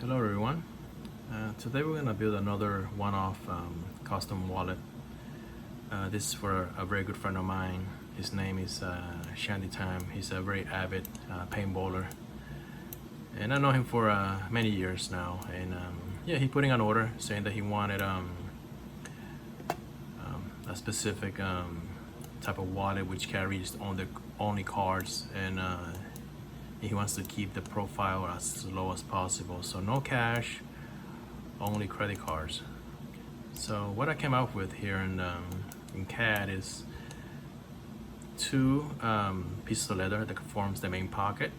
Hello everyone. Today we're going to build another one-off custom wallet. This is for a very good friend of mine. His name is Shandy Time. He's a very avid paintballer, and I know him for many years now. And yeah, he put in an order saying that he wanted a specific type of wallet which carries only cards, and he wants to keep the profile as low as possible, so no cash, only credit cards. So what I came up with here in CAD is two pieces of leather that forms the main pocket,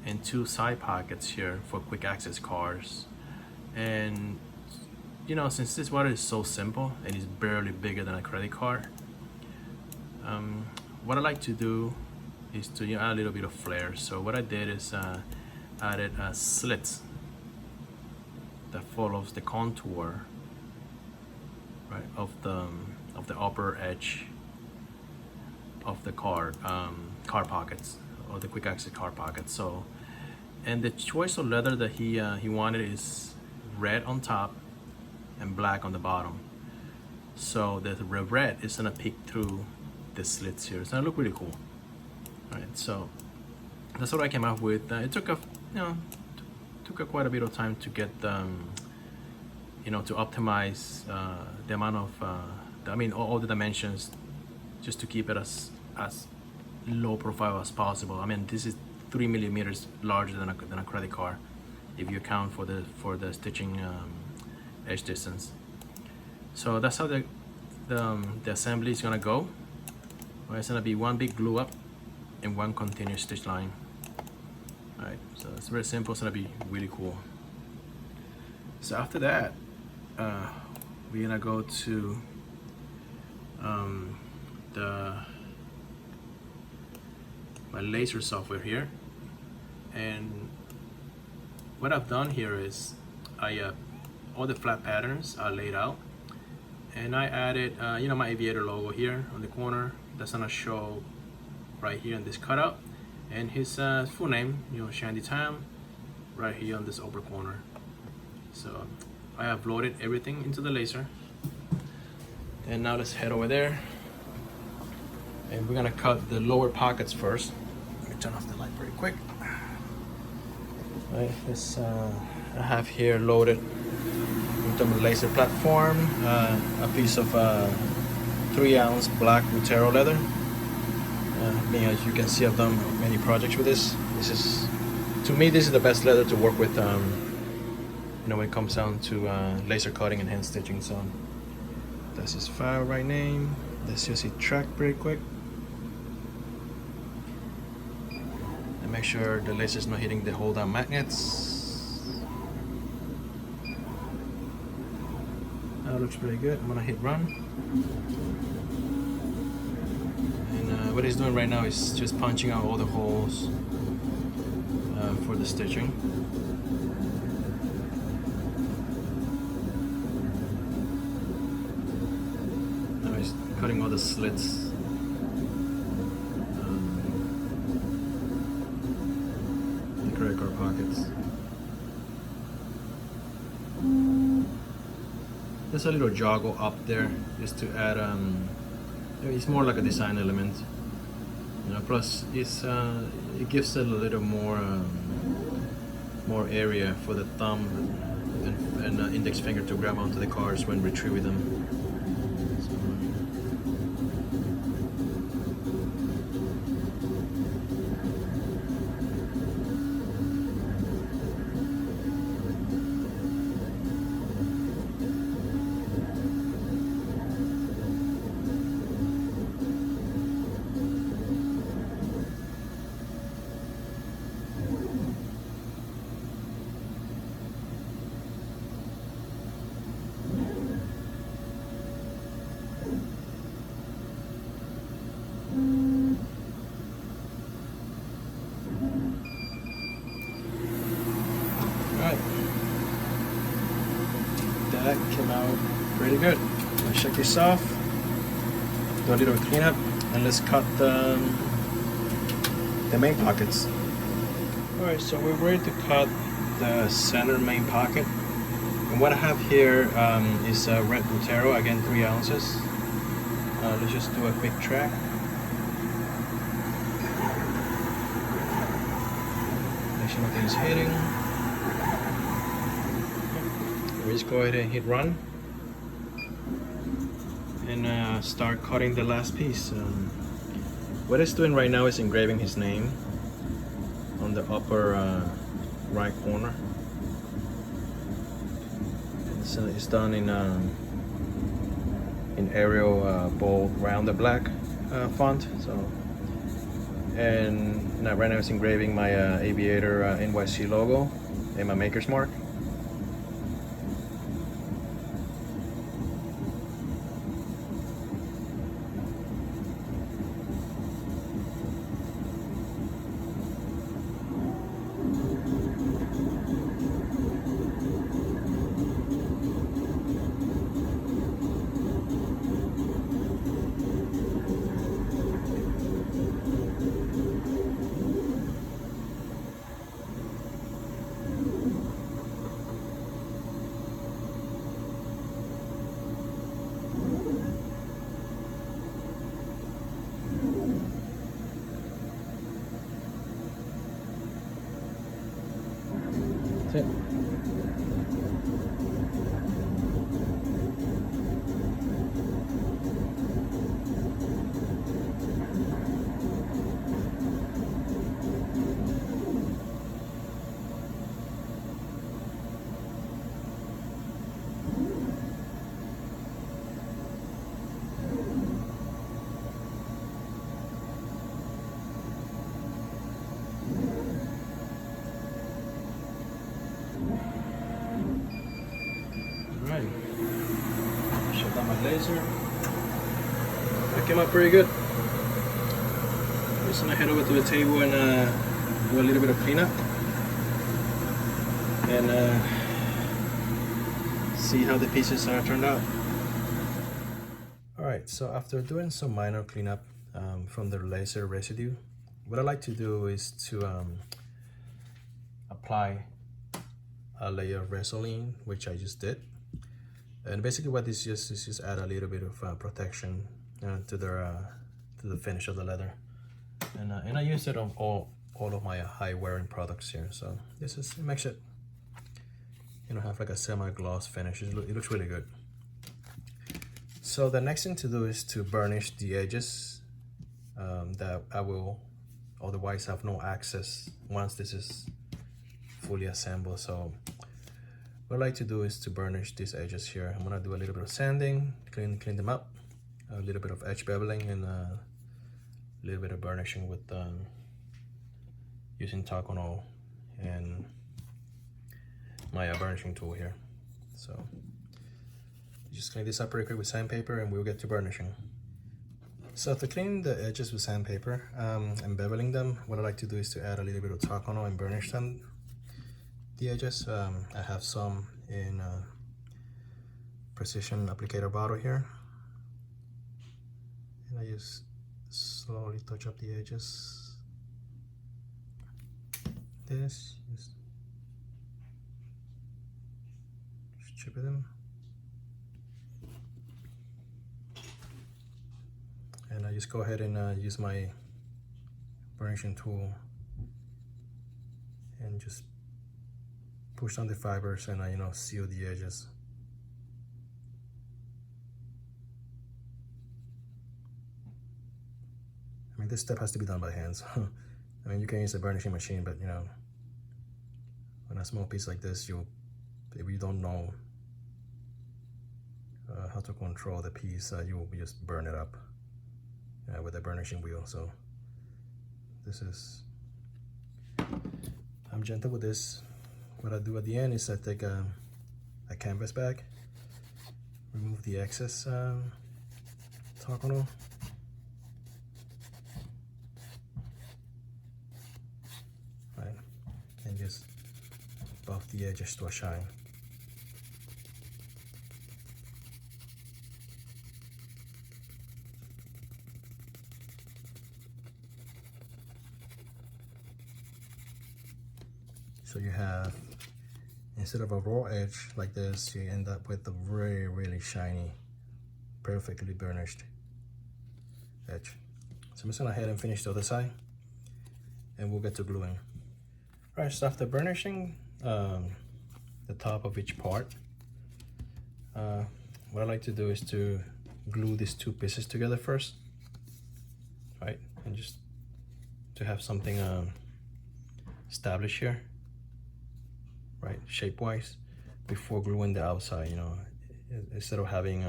and two side pockets here for quick access cards. And you know, since this wallet is so simple and is barely bigger than a credit card, what I like to do is to add a little bit of flair. So what I did is added slits that follows the contour, right, of the upper edge of the card pockets, or the quick access card pockets. So, and the choice of leather that he wanted is red on top and black on the bottom. So the red is gonna peek through the slits here. It's gonna look really cool. Right, so that's what I came up with. It took quite a bit of time to get to optimize the amount of all the dimensions, just to keep it as low profile as possible. I mean, this is 3 millimeters larger than a credit card if you account for the stitching edge distance. So that's how the assembly is gonna go. Well, it's gonna be one big glue up and one continuous stitch line. All right, so it's very simple. It's gonna be really cool. So after that, we're gonna go to my laser software here, and what I've done here is all the flat patterns are laid out, and I added my aviator logo here on the corner. That's gonna show right here in this cutout, and his full name, Shandy Time, right here on this upper corner. So I have loaded everything into the laser, and now let's head over there, and we're gonna cut the lower pockets first. Let me turn off the light very quick. Right, this I have here loaded into the laser platform a piece of 3-ounce black Buttero leather. As you can see, I've done many projects with this. To me, this is the best leather to work with when it comes down to laser cutting and hand stitching. So that's his file right name. Let's just hit track pretty quick and make sure the laser is not hitting the hold down magnets. That looks pretty good. I'm gonna hit run. What he's doing right now is just punching out all the holes for the stitching. Now he's cutting all the slits. The credit card pockets. There's a little joggle up there just to add it's more like a design element. Plus it gives it a little more area for the thumb and index finger to grab onto the cards when retrieving them. That came out pretty good. Let's check this off, do a little cleanup, and let's cut the main pockets. Alright, so we're ready to cut the center main pocket. And what I have here is a red Buttero, again 3 ounces. Let's just do a quick track. Make sure nothing's hitting. We just go ahead and hit run and start cutting the last piece. What it's doing right now is engraving his name on the upper right corner. It's done in Arial bold rounded black font. So, and now right now it's engraving my Aviator NYC logo and my maker's mark. That's it. Alright, shut down my laser. That came out pretty good. I'm just gonna head over to the table and do a little bit of cleanup and see how the pieces are turned out. Alright, so after doing some minor cleanup from the laser residue, what I like to do is to apply a layer of Vaseline, which I just did. And basically what this is just add a little bit of protection to the finish of the leather. And I use it on all of my high wearing products here. So this is, it makes it, you know, have like a semi-gloss finish. It looks really good. So the next thing to do is to burnish the edges that I will otherwise have no access once this is fully assembled. So what I like to do is to burnish these edges here. I'm gonna do a little bit of sanding, clean them up, a little bit of edge beveling, and a little bit of burnishing with using Tacono and my burnishing tool here. So just clean this up pretty quick with sandpaper and we'll get to burnishing. So to clean the edges with sandpaper and beveling them, what I like to do is to add a little bit of Tacono and burnish them. The edges, I have some in precision applicator bottle here, and I just slowly touch up the edges. This just chip them, and I just go ahead and use my burnishing tool and just push down the fibers and you know, seal the edges. I mean, this step has to be done by hands. I mean, you can use a burnishing machine, but you know, on a small piece like this, if you don't know how to control the piece, you will just burn it up with a burnishing wheel. So this is, I'm gentle with this. What I do at the end is I take a canvas bag, remove the excess Tacono, right, and just buff the edges to a shine. So you have instead of a raw edge like this, you end up with a really shiny, perfectly burnished edge. So I'm just gonna head and finish the other side, and we'll get to gluing. All right, so after burnishing the top of each part, what I like to do is to glue these two pieces together first, right? And just to have something established here, right, shape-wise, before gluing the outside, you know, instead of having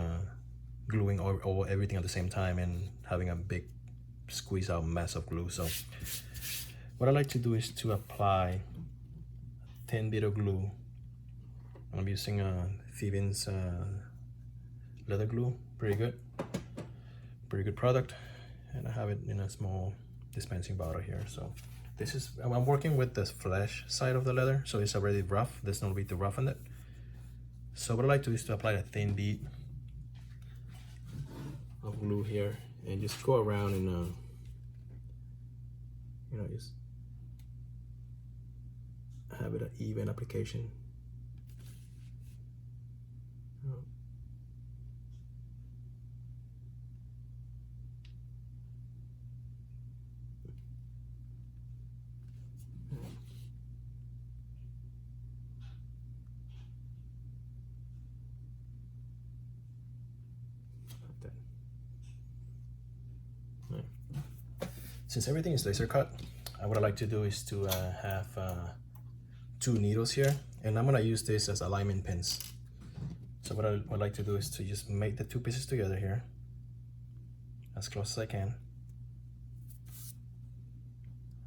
gluing all everything at the same time and having a big squeeze out mess of glue. So what I like to do is to apply a thin bit of glue. I'm using Theban's leather glue, pretty good product, and I have it in a small dispensing bottle here. So this is, I'm working with the flesh side of the leather, so it's already rough. There's no need to roughen it. So what I like to do is to apply a thin bead of glue here and just go around and you know, just have it an even application. Since everything is laser cut, what I like to do is to have 2 needles here, and I'm gonna use this as alignment pins. So what I like to do is to just make the 2 pieces together here, as close as I can.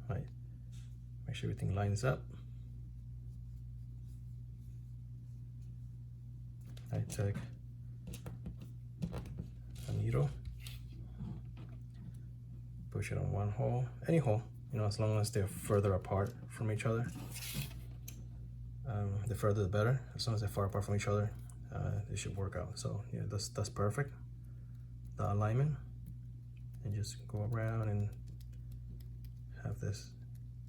Right, make sure everything lines up. I take a needle, push it on one hole, any hole, you know, as long as they're further apart from each other. The further the better. As long as they're far apart from each other, it should work out. So yeah, that's perfect, the alignment. And just go around and have this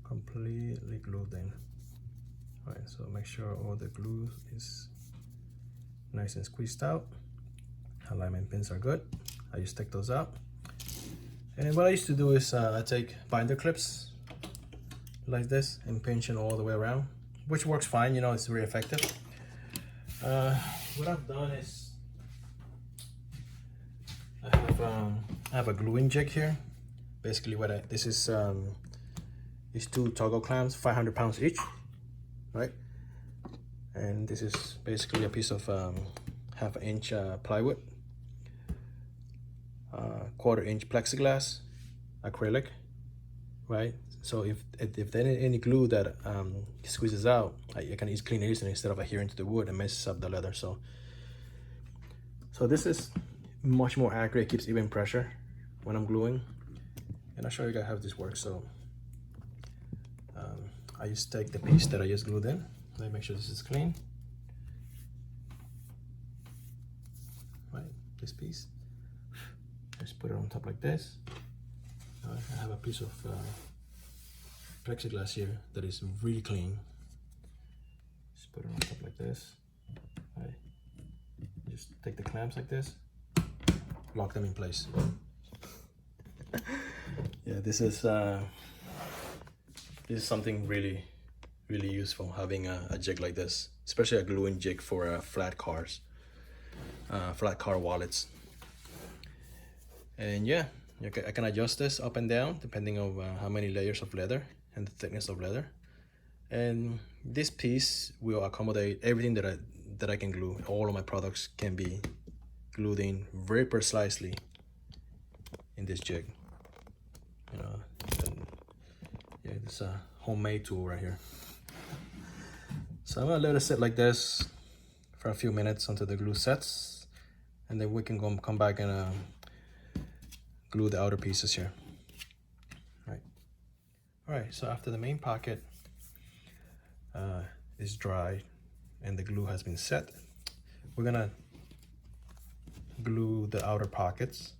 completely glued in. All right, so make sure all the glue is nice and squeezed out. Alignment pins are good. I just take those out. And what I used to do is I take binder clips like this and pinch it all the way around, which works fine, you know, it's very effective. What I've done is I have a gluing jig here. Basically this is these 2 toggle clamps, 500 pounds each, right? And this is basically a piece of 1/2 inch plywood, 1/4 inch plexiglass, acrylic, right? So if there's any glue that squeezes out, you can easily clean it instead of adhering to the wood and messes up the leather. So this is much more accurate. It keeps even pressure when I'm gluing, and I'll show you guys how this works. So I just take the piece that I just glued in. Let me make sure this is clean. Right, this piece. Just put it on top like this. I have a piece of plexiglass here that is really clean. Just put it on top like this. Right. Just take the clamps like this, lock them in place. Yeah, this is something really useful, having a jig like this, especially a gluing jig for flat cars, flat car wallets. And yeah, I can adjust this up and down depending on how many layers of leather and the thickness of leather. And this piece will accommodate everything that I can glue. All of my products can be glued in very precisely in this jig. You know, yeah, it's a homemade tool right here. So I'm gonna let it sit like this for a few minutes until the glue sets, and then we can come back and glue the outer pieces here. All right, so after the main pocket is dry and the glue has been set, we're gonna glue the outer pockets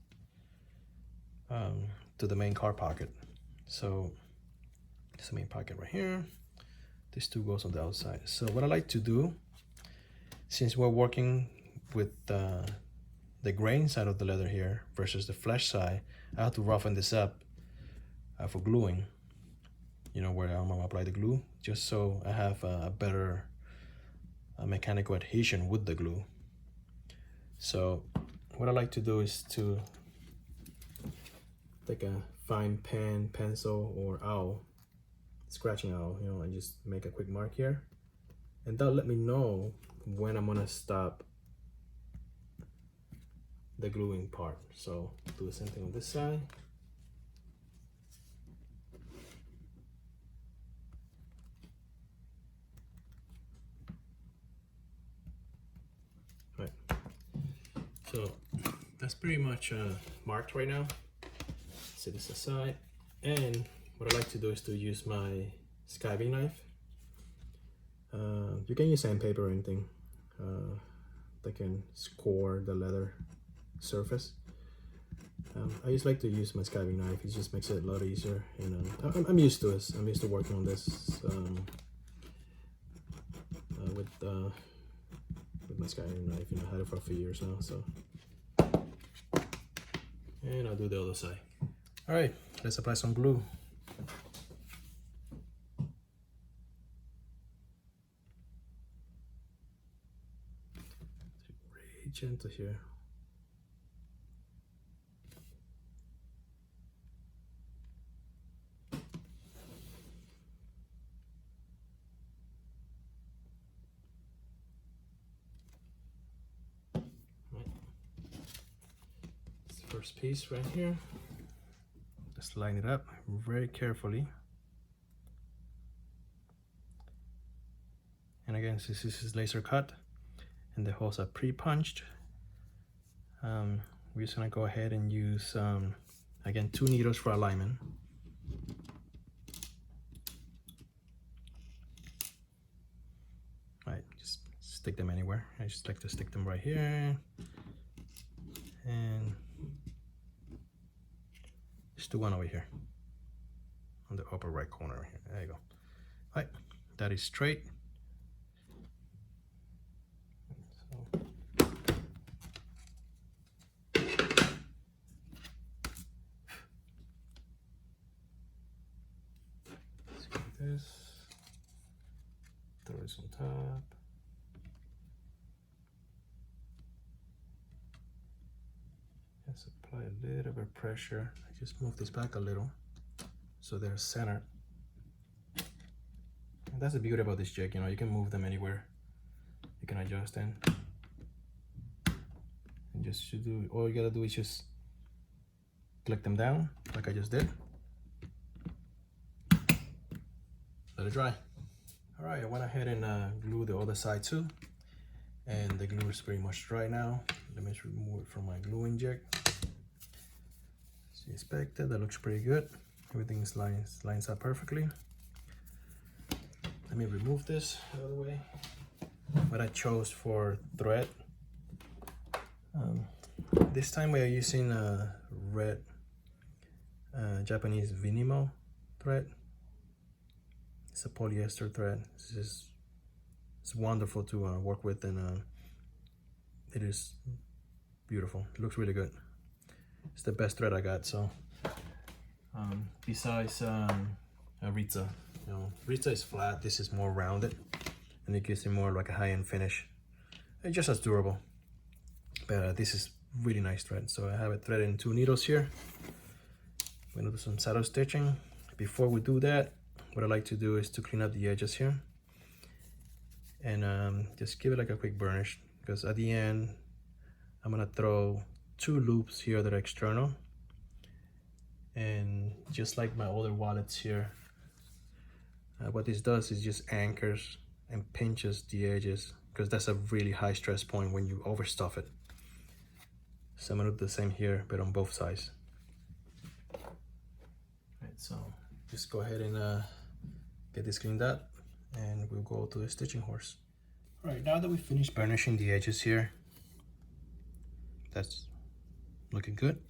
to the main car pocket. So this is the main pocket right here. This two goes on the outside. So what I like to do, since we're working with the grain side of the leather here versus the flesh side, I have to roughen this up for gluing. You know, where I'm gonna apply the glue, just so I have a better mechanical adhesion with the glue. So what I like to do is to take a fine pen, pencil, or owl, scratching owl, you know, and just make a quick mark here, and that'll let me know when I'm gonna stop the gluing part. So do the same thing on this side. Right, so that's pretty much marked right now. Set this aside, and what I like to do is to use my skiving knife. You can use sandpaper or anything that can score the leather surface. I just like to use my skiving knife. It just makes it a lot easier, and I'm used to this. I'm used to working on this with my skiving knife. You know, I had it for a few years now. So, and I'll do the other side. All right, let's apply some glue. Very gentle here. First piece right here. Just line it up very carefully. And again, since this is laser cut and the holes are pre-punched, we're just gonna go ahead and use again 2 needles for alignment. Right, just stick them anywhere. I just like to stick them right here, and just do one over here on the upper right corner here. There you go. Right, that is straight. So, let's do this. Throw this on top. Just apply a little bit of pressure. I just move this back a little so they're centered. And that's the beauty about this jig, you know, you can move them anywhere. You can adjust them. And just to do, all you gotta do is just click them down like I just did. Let it dry. All right, I went ahead and glued the other side too. And the glue is pretty much dry now. Let me just remove it from my gluing jig. As you expected, that looks pretty good. Everything lines up perfectly. Let me remove this out of the way. What I chose for thread. This time we are using a red Japanese Vinymo thread. It's a polyester thread. It's wonderful to work with, and it is beautiful. It looks really good. It's the best thread I got. So besides Ritza, you know, Ritza is flat. This is more rounded, and it gives it more like a high-end finish. It's just as durable, but this is really nice thread. So I have it threaded in 2 needles here. I'm gonna do some saddle stitching. Before we do that, what I like to do is to clean up the edges here, and just give it like a quick burnish, because at the end I'm gonna throw 2 loops here that are external, and just like my other wallets here, what this does is just anchors and pinches the edges, because that's a really high stress point when you overstuff it. So I'm gonna do the same here, but on both sides. Right, so just go ahead and get this cleaned up, and we'll go to the stitching horse. All right, now that we finished burnishing the edges here, that's looking good.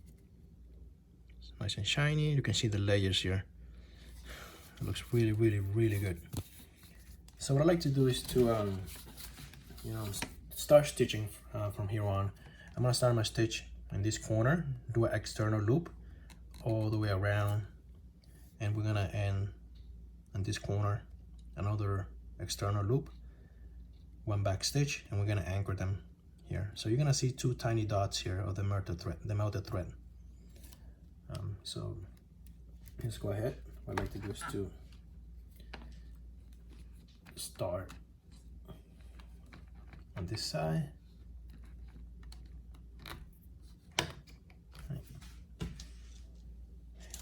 It's nice and shiny. You can see the layers here. It looks really, really, really good. So what I like to do is to you know, start stitching from here on. I'm gonna start my stitch in this corner, do an external loop all the way around, and we're gonna end in this corner, another external loop, one back stitch, and we're gonna anchor them here. So you're gonna see two tiny dots here of the melted thread. So let's go ahead. What I'd like to do is to start on this side. Right.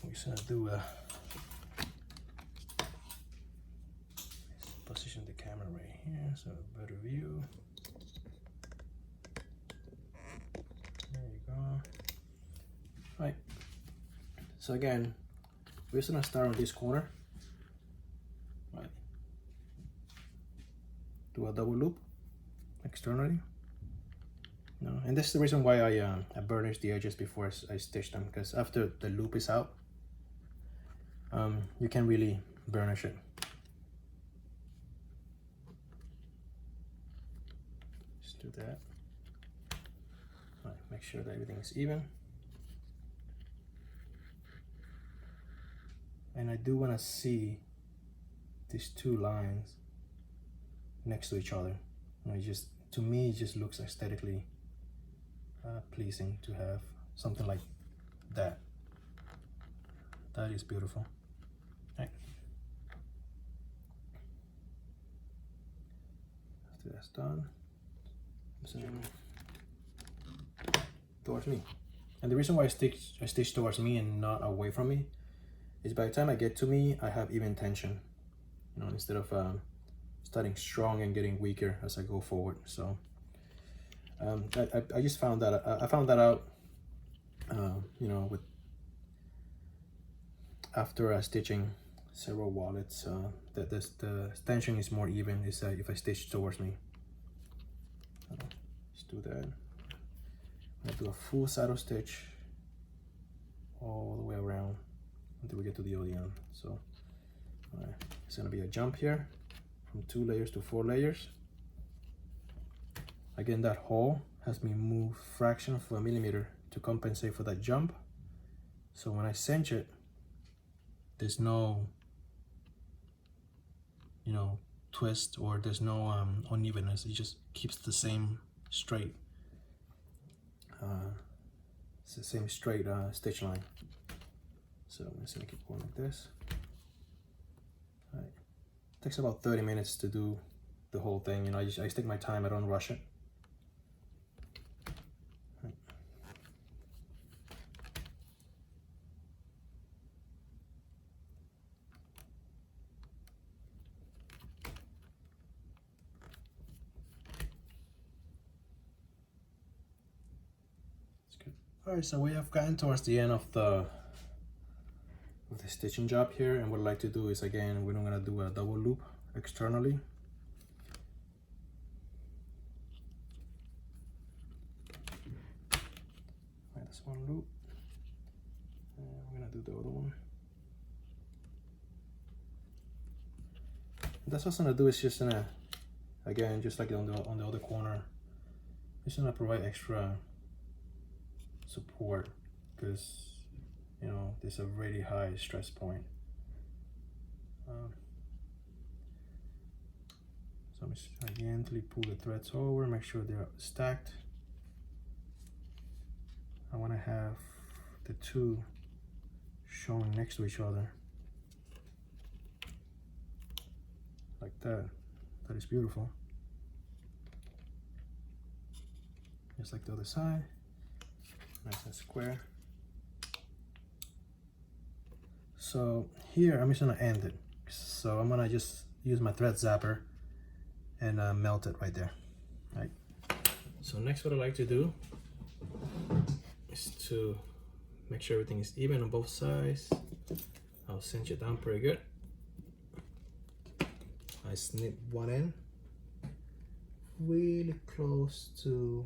We're just gonna do a position the camera right here so a better view. There you go. Right. So again, we're just gonna start on this corner. Right. Do a double loop externally. No, and this is the reason why I burnished the edges before I stitched them, because after the loop is out, you can really burnish it. Just do that. All right, make sure that everything is even. And I do want to see these two lines next to each other. You know, just to me, it just looks aesthetically pleasing to have something like that. That is beautiful. Right. After that's done, so towards me. And the reason why I stitch towards me and not away from me is by the time I get to me, I have even tension. You know, instead of starting strong and getting weaker as I go forward. So I just found that I found that out. You know, with after stitching several wallets, that the tension is more even is if I stitch towards me. Just do that. I do a full saddle stitch all the way around until we get to the end. So it's gonna be a jump here from 2 layers to 4 layers. Again, that hole has been moved fraction of a millimeter to compensate for that jump. So when I cinch it, there's no, you know, twist, or there's no unevenness. It just keeps the same straight. It's the same straight stitch line. So I'm just gonna keep going like this. All right. It takes about 30 minutes to do the whole thing. You know, I just take my time. I don't rush it. Right. That's good. All right, so we have gotten towards the end of the stitching job here, and what I'd like to do is, again, we're not gonna do a double loop externally. Right, that's one loop, and we're gonna do the other one. And that's what I'm gonna do is just gonna, again, just like on the other corner, just gonna provide extra support, because you know, there's a really high stress point. So I'm just gently pull the threads over, make sure they're stacked. I want to have the two showing next to each other, like that. That is beautiful. Just like the other side, nice and square. So here I'm just gonna end it. So I'm gonna just use my thread zapper and melt it right there. Right. So next, what I like to do is to make sure everything is even on both sides. I'll cinch it down pretty good. I snip one end really close to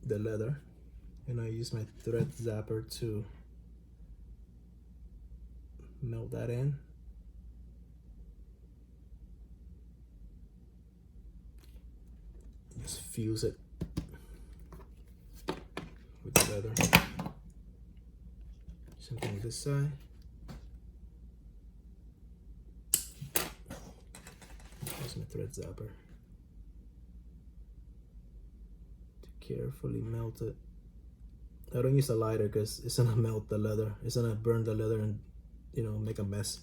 the leather, and I use my thread zapper to melt that in. Just fuse it with the leather. Same thing with this side. Here's my thread zapper to carefully melt it. I don't use a lighter because it's gonna melt the leather. It's gonna burn the leather and, you know, make a mess.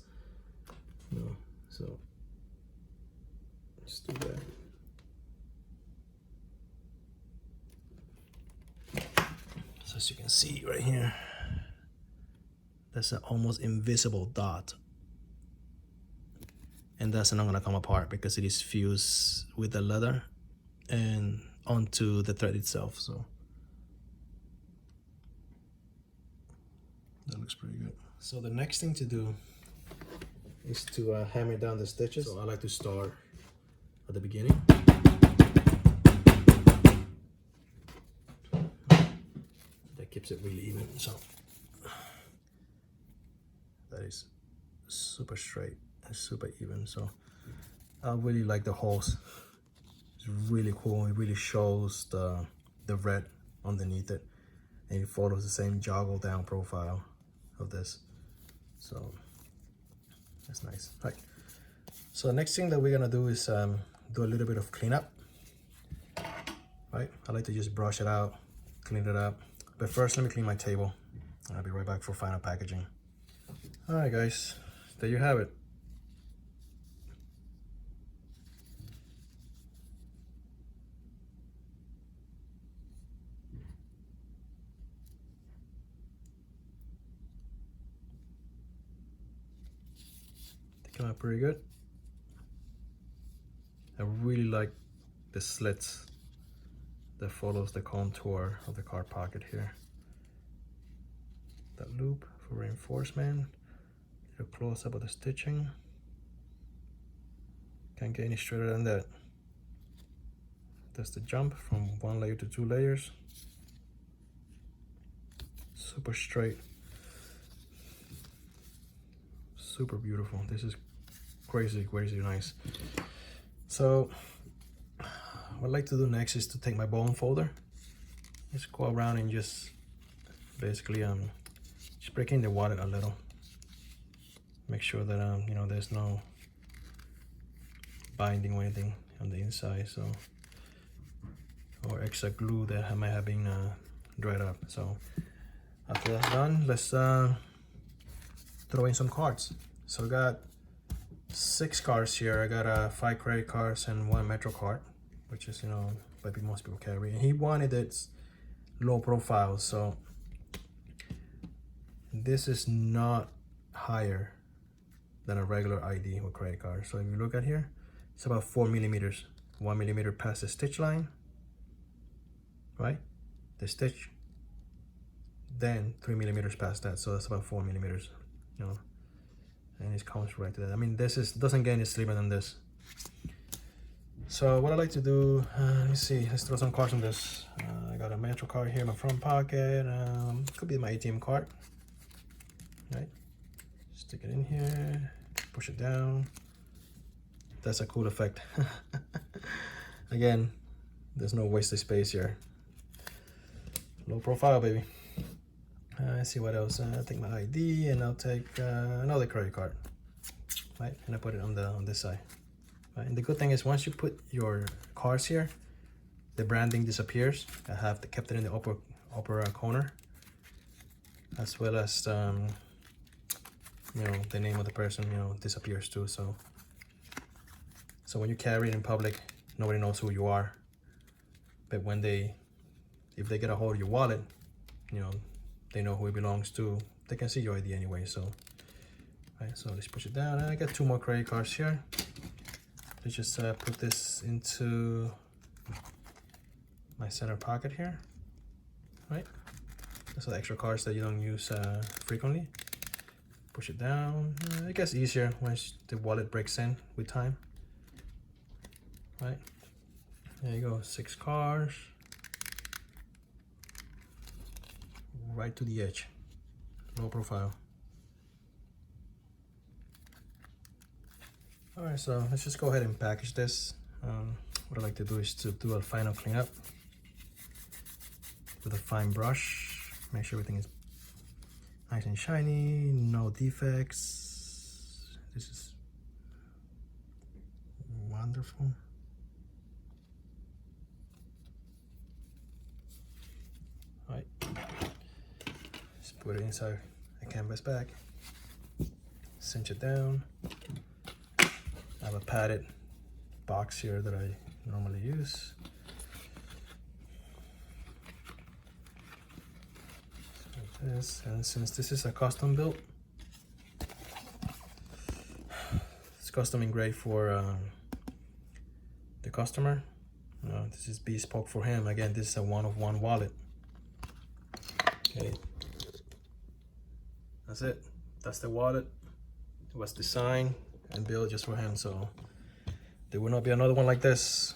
You know, so just do that. So as you can see right here, that's an almost invisible dot. And that's not gonna come apart because it is fused with the leather and onto the thread itself. So that looks pretty good. So the next thing to do is to hammer down the stitches. So I like to start at the beginning. That keeps it really even. So that is super straight and super even. So I really like the holes. It's really cool. It really shows the red underneath it, and it follows the same joggle down profile of this. So that's nice. All right. So the next thing that we're gonna do is do a little bit of cleanup. Right. I like to just brush it out, clean it up. But first, let me clean my table. I'll be right back for final packaging. All right, guys. There you have it. They come out pretty good. I really like the slits that follows the contour of the card pocket here. That loop for reinforcement. A close up of the stitching. Can't get any straighter than that. That's the jump from 1 layer to 2 layers. Super straight. Super beautiful. This is crazy, crazy nice. So what I'd like to do next is to take my bone folder. Just go around and just basically just break in the wallet a little. Make sure that you know, there's no binding or anything on the inside, so, or extra glue that might have been dried up. So after that's done, let's throw in some cards. So I got 6 cards here. I got 5 credit cards and 1 Metro card, which is, you know, like most people carry. And he wanted it low profile, so this is not higher than a regular ID or credit card. So if you look at here, it's about 4 millimeters, 1 millimeter past the stitch line, right? The stitch, then 3 millimeters past that. So that's about 4 millimeters, you know, and it comes right to that. I mean, this doesn't get any slimmer than this. So what I like to do, let me see, let's throw some cards on this. I got a Metro card here in my front pocket. Could be my ATM card, right? Stick it in here, push it down. That's a cool effect. Again, there's no wasted space here. Low profile, baby. Let's see what else. I'll take my ID and I'll take another credit card, right? And I put it on this side. Right? And the good thing is once you put your cards here, the branding disappears. I have kept it in the upper corner, as well as you know, the name of the person, you know, disappears too. So when you carry it in public, nobody knows who you are. But if they get a hold of your wallet, you know, they know who it belongs to. They can see your ID anyway. So, right, so let's push it down. And I got 2 more credit cards here. Let's just put this into my center pocket here, right? Those are the extra cards that you don't use frequently. Push it down. It gets easier once the wallet breaks in with time, right? There you go, 6 cards. Right to the edge, low profile. All right, so let's just go ahead and package this. what I like to do is to do a final cleanup with a fine brush. Make sure everything is nice and shiny, no defects. This is wonderful. All right, let's put it inside a canvas bag, cinch it down. I have a padded box here that I normally use. Like this, and since this is a custom built, it's custom engraved for the customer. This is bespoke for him. Again, this is a one-of-one wallet. Okay, that's it. That's the wallet. It was designed and built just for him, so there will not be another one like this.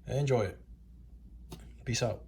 Enjoy it. Peace out.